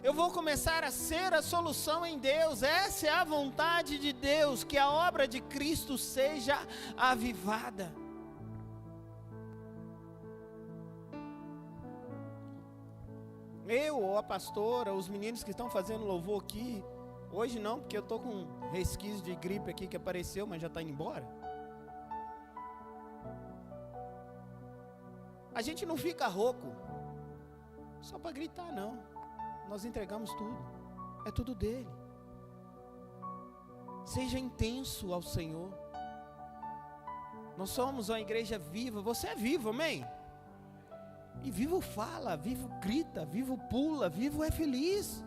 Eu vou começar a ser a solução em Deus. Essa é a vontade de Deus, que a obra de Cristo seja avivada. Eu, ou a pastora, os meninos que estão fazendo louvor aqui, hoje não, porque eu estou com um resquício de gripe aqui que apareceu, mas já está indo embora. A gente não fica rouco só para gritar, não. Nós entregamos tudo, é tudo dele. Seja intenso ao Senhor. Nós somos uma igreja viva. Você é vivo, amém? E vivo fala, vivo grita, vivo pula, vivo é feliz.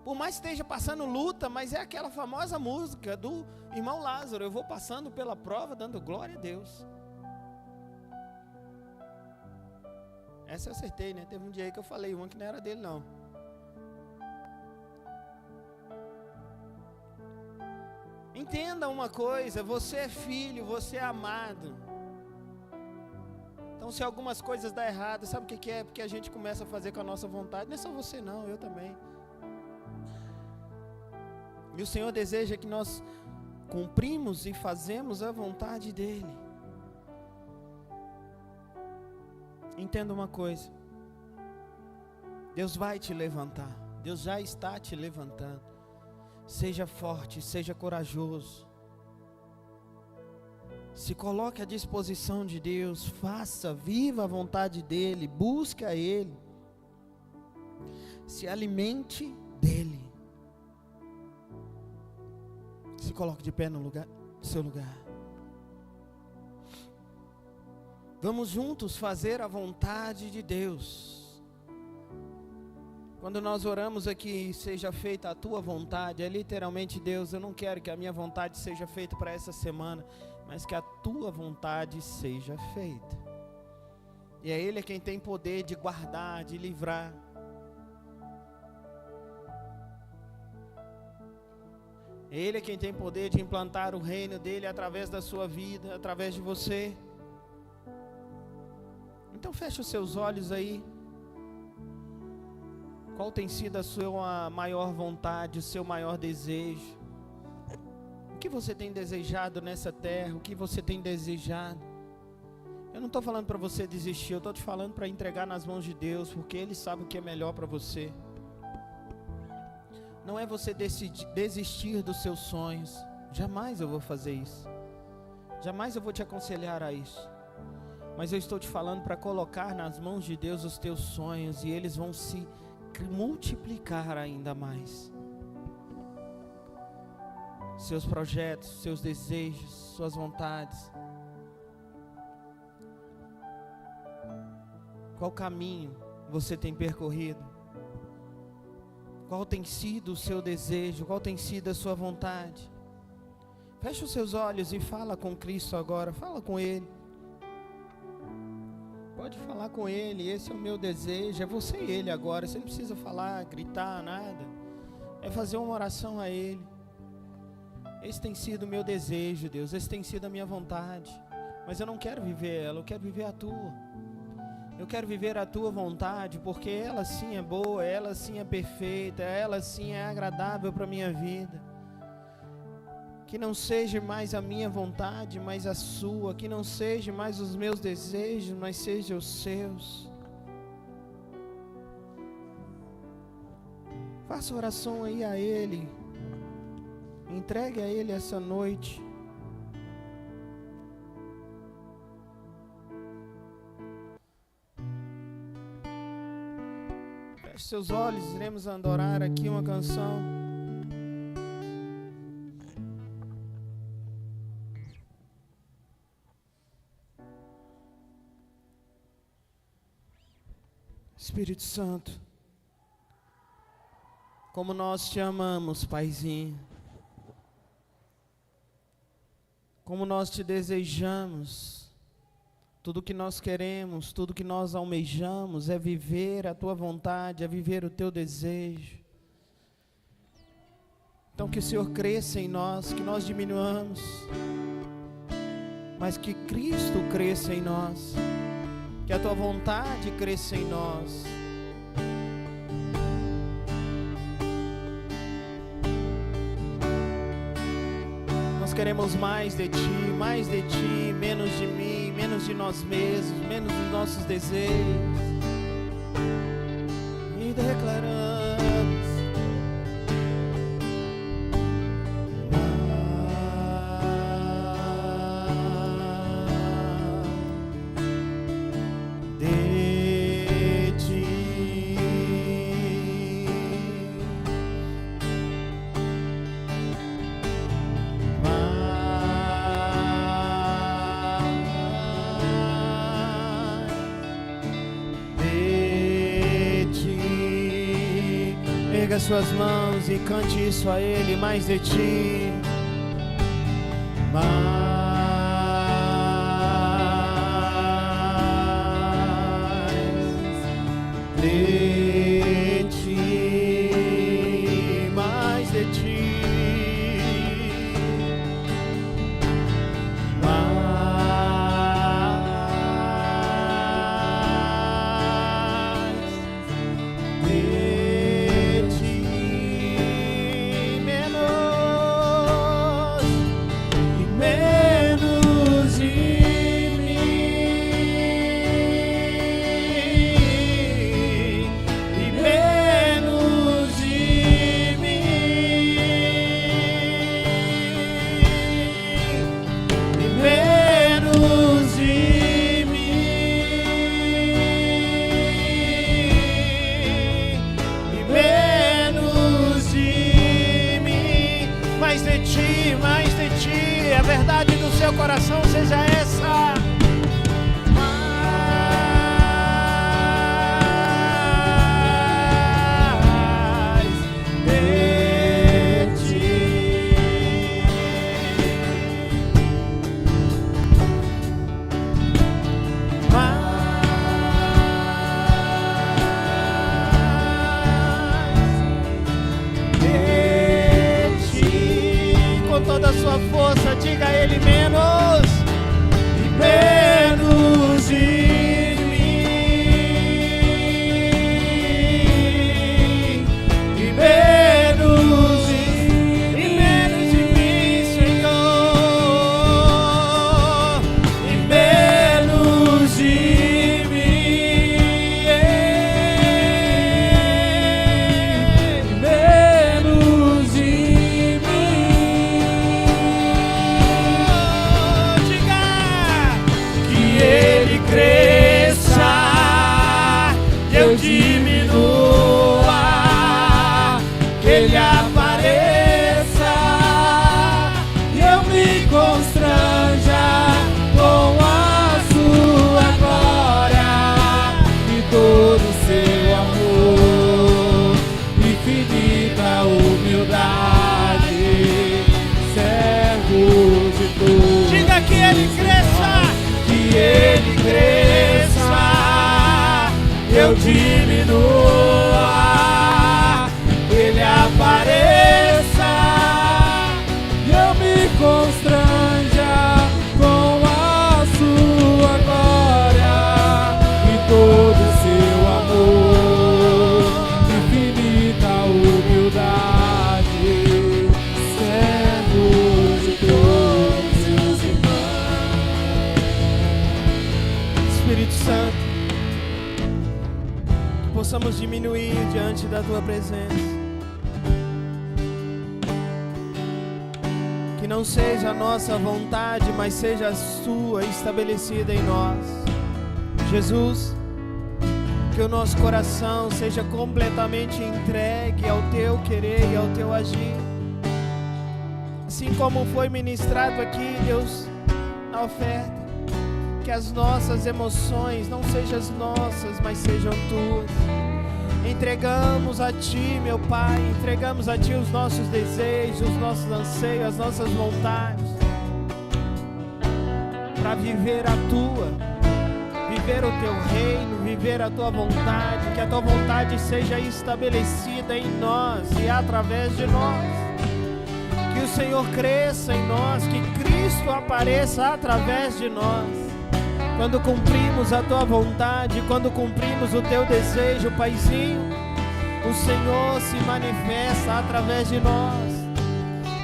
Por mais que esteja passando luta, mas é aquela famosa música do irmão Lázaro: eu vou passando pela prova, dando glória a Deus. Essa eu acertei, né? Teve um dia aí que eu falei uma que não era dele, não. Entenda uma coisa: você é filho, você é amado. Então, se algumas coisas dão errado, sabe o que é? Porque a gente começa a fazer com a nossa vontade. Não é só você não, eu também. E o Senhor deseja que nós cumprimos e fazemos a vontade dEle. Entenda uma coisa: Deus vai te levantar. Deus já está te levantando. Seja forte, seja corajoso. Se coloque à disposição de Deus. Faça, viva a vontade dEle. Busque a Ele. Se alimente dEle. Se coloque de pé no seu lugar. Vamos juntos fazer a vontade de Deus. Quando nós oramos aqui, seja feita a tua vontade, é literalmente: Deus, eu não quero que a minha vontade seja feita para essa semana, mas que a tua vontade seja feita. E é Ele quem tem poder de guardar, de livrar. Ele é quem tem poder de implantar o reino dEle através da sua vida, através de você. Então feche os seus olhos aí. Qual tem sido a sua maior vontade, o seu maior desejo? O que você tem desejado nessa terra? O que você tem desejado? Eu não estou falando para você desistir, eu estou te falando para entregar nas mãos de Deus, porque Ele sabe o que é melhor para você. Não é você desistir dos seus sonhos. Jamais eu vou fazer isso. Jamais eu vou te aconselhar a isso. Mas eu estou te falando para colocar nas mãos de Deus os teus sonhos, e eles vão se multiplicar ainda mais. Seus projetos, seus desejos, suas vontades. Qual caminho você tem percorrido? Qual tem sido o seu desejo? Qual tem sido a sua vontade? Feche os seus olhos e fala com Cristo agora. Fala com Ele. Pode falar com Ele. Esse é o meu desejo. É você e Ele agora. Você não precisa falar, gritar, nada. É fazer uma oração a Ele. Esse tem sido o meu desejo, Deus. Esse tem sido a minha vontade. Mas eu não quero viver ela. Eu quero viver a Tua. Eu quero viver a Tua vontade, porque ela sim é boa, ela sim é perfeita, ela sim é agradável para a minha vida. Que não seja mais a minha vontade, mas a Sua. Que não seja mais os meus desejos, mas seja os Seus. Faça oração aí a Ele. Entregue a Ele essa noite. Feche seus olhos, iremos adorar aqui uma canção. Espírito Santo, como nós te amamos, Paizinho. Como nós te desejamos. Tudo que nós queremos, tudo que nós almejamos é viver a Tua vontade, é viver o Teu desejo. Então que o Senhor cresça em nós, que nós diminuamos, mas que Cristo cresça em nós, que a Tua vontade cresça em nós. Nós queremos mais de Ti, menos de mim, menos de nós mesmos, menos dos nossos desejos. E declaramos: de Ti. De Ti. Erga suas mãos e cante isso a Ele, mais de ti, mais de ti, mais de ti. Coração seja essa. Mais de ti. Mais de ti. Com toda a sua força, diga a Ele menos. Menos de mim, e menos de mim, Senhor, e menos de mim, e menos de Ele cresça, eu diminua, que Ele apareça, e eu me constranja com a sua glória e todo o seu amor, infinita humildade, servo de todos. Diga que Ele cresça. Ele cresça, eu diminua, Ele apareça, e eu me constranja com a sua glória e todo o seu amor, infinita humildade, servo de todos os irmãos. Espírito Santo, que possamos diminuir diante da Tua presença, que não seja a nossa vontade, mas seja a Sua estabelecida em nós. Jesus, que o nosso coração seja completamente entregue ao Teu querer e ao Teu agir, assim como foi ministrado aqui, Deus, na oferta. Que as nossas emoções não sejam as nossas, mas sejam Tuas. Entregamos a Ti, meu Pai, entregamos a Ti os nossos desejos, os nossos anseios, as nossas vontades, para viver a Tua, viver o Teu reino, viver a Tua vontade, que a Tua vontade seja estabelecida em nós e através de nós. Que o Senhor cresça em nós, que Cristo apareça através de nós. Quando cumprimos a Tua vontade, quando cumprimos o Teu desejo, Paizinho, o Senhor se manifesta através de nós.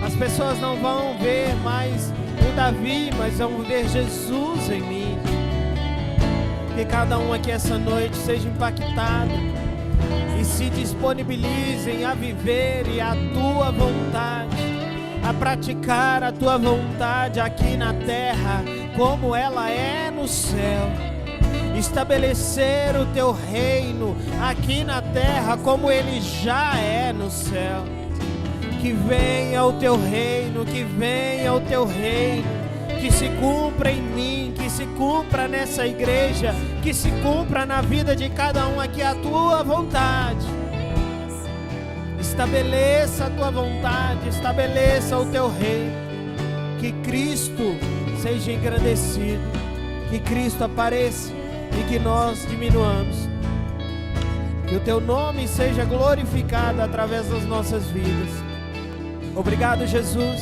As pessoas não vão ver mais o Davi, mas vão ver Jesus em mim. Que cada um aqui essa noite seja impactado e se disponibilizem a viver e a Tua vontade, a praticar a Tua vontade aqui na terra, como ela é no céu. Estabelecer o Teu reino aqui na terra, como ele já é no céu. Que venha o Teu reino, que venha o Teu reino, que se cumpra em mim, que se cumpra nessa igreja, que se cumpra na vida de cada um aqui a Tua vontade. Estabeleça a tua vontade, estabeleça o teu reino. Que Cristo seja engrandecido, que Cristo apareça e que nós diminuamos. Que o teu nome seja glorificado através das nossas vidas. Obrigado, Jesus.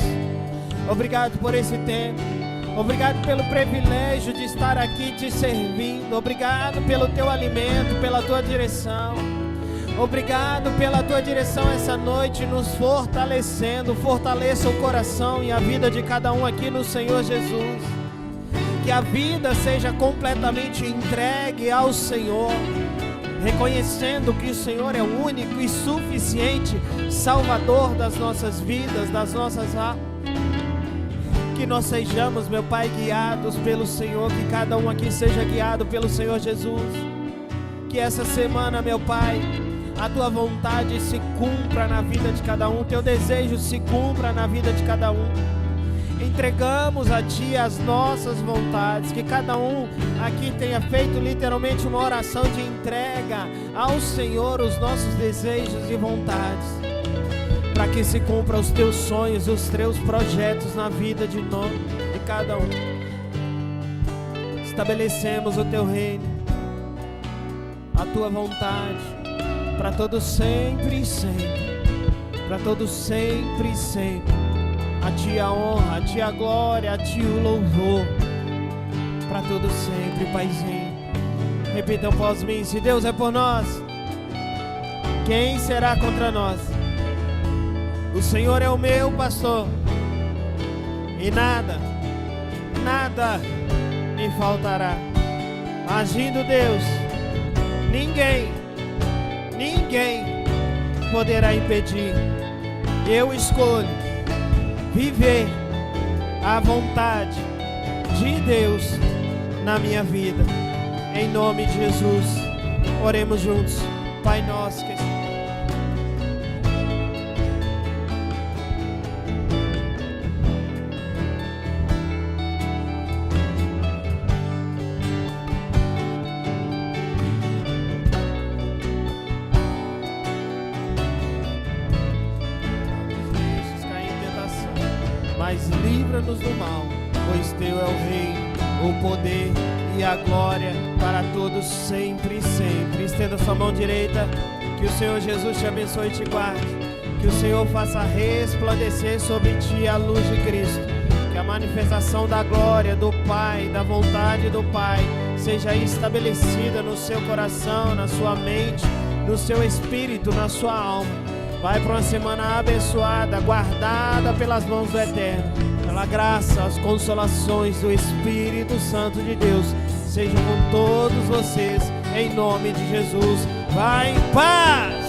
Obrigado por esse tempo. Obrigado pelo privilégio de estar aqui te servindo. Obrigado pelo teu alimento, pela tua direção. Obrigado pela tua direção essa noite, nos fortalecendo. Fortaleça o coração e a vida de cada um aqui no Senhor Jesus. Que a vida seja completamente entregue ao Senhor, reconhecendo que o Senhor é o único e suficiente Salvador das nossas vidas, das nossas almas. Que nós sejamos, meu Pai, guiados pelo Senhor, que cada um aqui seja guiado pelo Senhor Jesus. Que essa semana, meu Pai, a tua vontade se cumpra na vida de cada um, teu desejo se cumpra na vida de cada um. Entregamos a Ti as nossas vontades, que cada um aqui tenha feito literalmente uma oração de entrega ao Senhor os nossos desejos e vontades, para que se cumpram os teus sonhos e os teus projetos na vida de cada um. Estabelecemos o teu reino, a tua vontade, para todos sempre e sempre, para todos sempre e sempre. A Ti a honra, a Ti a glória, a Ti o louvor, para todos sempre, Paizinho. Repitam após mim: se Deus é por nós, quem será contra nós? O Senhor é o meu pastor, e nada me faltará. Agindo Deus, ninguém poderá impedir. Eu escolho viver a vontade de Deus na minha vida. Em nome de Jesus, oremos juntos. Pai nosso que mas livra-nos do mal, pois Teu é o reino, o poder e a glória para todos sempre e sempre. Estenda sua mão direita, que o Senhor Jesus te abençoe e te guarde, que o Senhor faça resplandecer sobre ti a luz de Cristo, que a manifestação da glória do Pai, da vontade do Pai, seja estabelecida no seu coração, na sua mente, no seu espírito, na sua alma. Vai para uma semana abençoada, guardada pelas mãos do Eterno, pela graça, as consolações do Espírito Santo de Deus sejam com todos vocês, em nome de Jesus. Vai em paz!